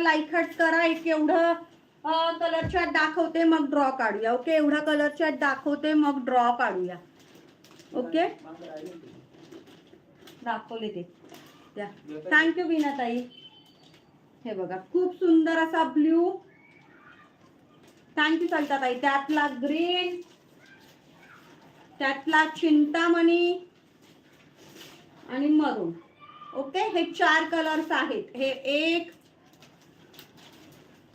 Like हट करा. एक एवढं कलर चार्ट दाखवते मग ड्रॉ काढूया. ओके, एवढा कलर चार्ट दाखवते मग ड्रॉ काढूया. ओके, दाखवले ते त्या. थँक्यू बीनाताई. हे बघा खूप सुंदर असा ब्ल्यू. थँक्यू सविताताई. त्यातला ग्रीन, त्यातला चिंतामणी आणि मरून. ओके, हे 4 कलर्स आहेत. हे एक,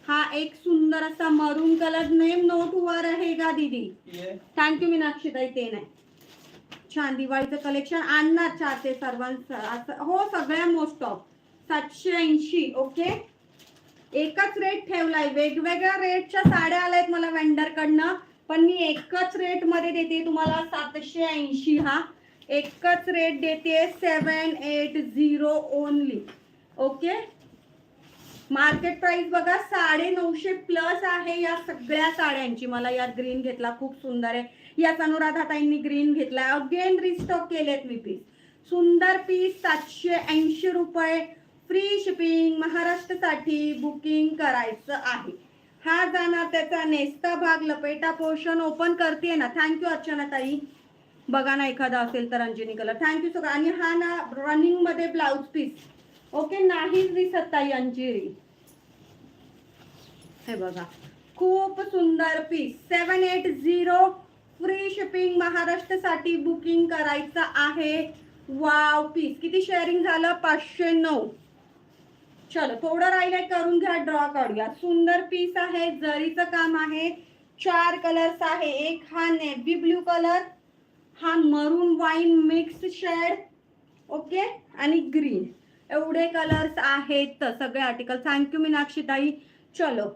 हा एक सुंदर असा मरून कलर. नेम नोट हुआ रहेगा दीदी. थँक्यू मीनाक्षीताई. ते नाही, छान दिवाळीचं कलेक्शन आणणार 4 ते सर्वांचं. हो, सगळ्या मोस्ट ऑफ 780. ओके, एकच रेट ठेवलाय. वेगवेगळ्या रेटच्या साड्या आल्यात मला वेंडर कडनं, पण मी एकच रेट मध्ये देते तुम्हाला 780. हा एकच रेट देते 780 ओनली. ओके, मार्केट प्राइस बघा 950 प्लस आहे या सगळ्या साड्यांची. मला यात ग्रीन घेतला, खूप सुंदर आहे. याच अनुराधाताईंनी ग्रीन घेतला. अगेन रिस्टॉक केलेत मी पीस. सुंदर पीस 780 रुपये. Free shipping. महाराष्ट्रासाठी बुकिंग करायचं आहे. हा जाणार त्याचा नेस्ता भाग. लपेटा पोर्शन ओपन करते ना. थँक्यू अर्चनाताई. बघा ना एखादा असेल तर अंजनी कलर. थँक्यू सगळं. आणि हा ना रनिंग मध्ये ब्लाउज पीस. ओके, नाहीच दिसत ताई अंजिरी. हे बघा खूप सुंदर पीस. 780 free shipping. महाराष्ट्रासाठी बुकिंग करायचं आहे. Wow piece. किती शेअरिंग झालं? 509. चलो, थोडं राहिलंय, करून घ्या, ड्रॉ काढूया. सुंदर पीस आहे, जरीचं काम आहे. 4 कलर्स आहे. एक हा नेव्ही ब्ल्यू कलर, हा मरून वाईन मिक्स शेड. ओके, आणि ग्रीन. एवढे कलर्स आहेत सगळे आर्टिकल. थँक्यू मीनाक्षी ताई. चलो,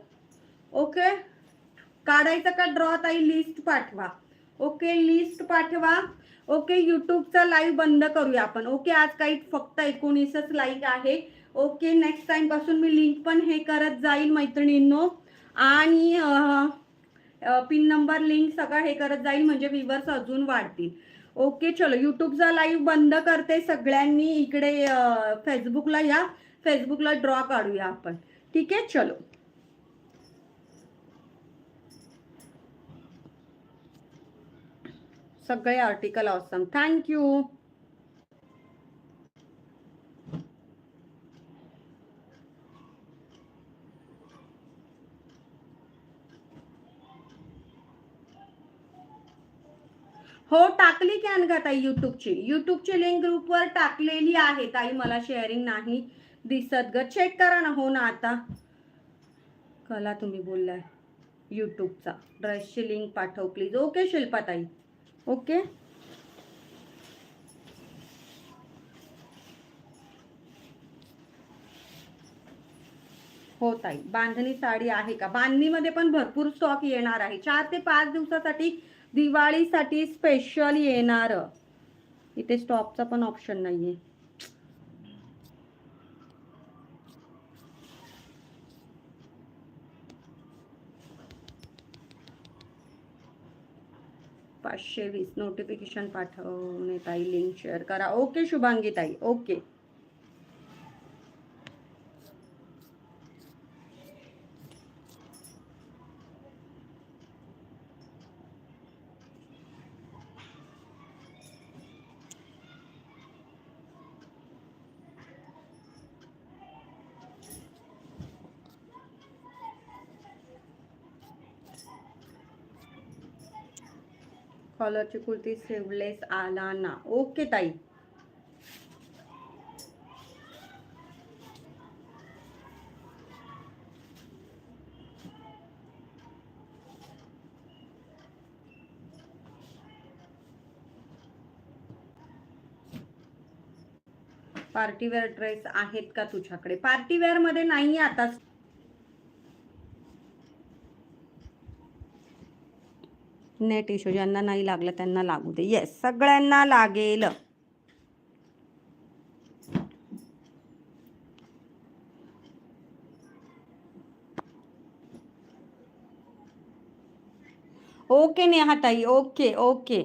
ओके, काढायचं का ड्रॉ ताई? लिस्ट पाठवा. ओके, लिस्ट पाठवा. ओके, युट्यूबचा लाईव्ह बंद करूया आपण. ओके, आज काही फक्त 19च लाईक आहे. ओके, नेक्स्ट टाइम पासून मी लिंक पण हे करत जाईल मैत्रिणींनो. आणि पिन नंबर लिंक सगळं हे करत जाईल, म्हणजे व्ह्यूअर्स अजून वाढतील. ओके, चलो, युट्यूबचा लाईव्ह बंद करते. सगळ्यांनी इकडे फेसबुकला या. फेसबुकला ड्रॉ काढूया आपण. ठीक आहे, चलो. सगळे आर्टिकल ऑसम. थँक्यू. हो, टाकली की अनघा ताई. युट्यूबची लिंक ग्रुपवर टाकलेली आहे ताई. मला शेअरिंग नाही दिसत ग. चेक करा ना. हो ना, आता कला तुम्ही बोललाय युट्यूबचा. ड्रेसची लिंक पाठव प्लीज. ओके शिल्पा ताई. ओके, हो ताई. बांधणी साडी आहे का? बांधणीमध्ये पण भरपूर स्टॉक येणार आहे. 4 ते 5 दिवसासाठी दिवाळीसाठी स्पेशल येणार. इथे स्टॉपचा पण ऑप्शन नाहीये. $520 नोटिफिकेशन पाठवणे ताई. लिंक शेअर करा. ओके शुभांगी ताई. ओके, कॉलरची कुर्ती स्लीवलेस आला ना. ओके ताई. पार्टीवेअर ड्रेस आहेत का तुझ्याकडे? पार्टीवेअर मध्ये नाही आता. Net issue. ज्यांना नाही लागलं त्यांना लागू दे. येस, सगळ्यांना लागेल. ओके नेहा ताई. Okay okay.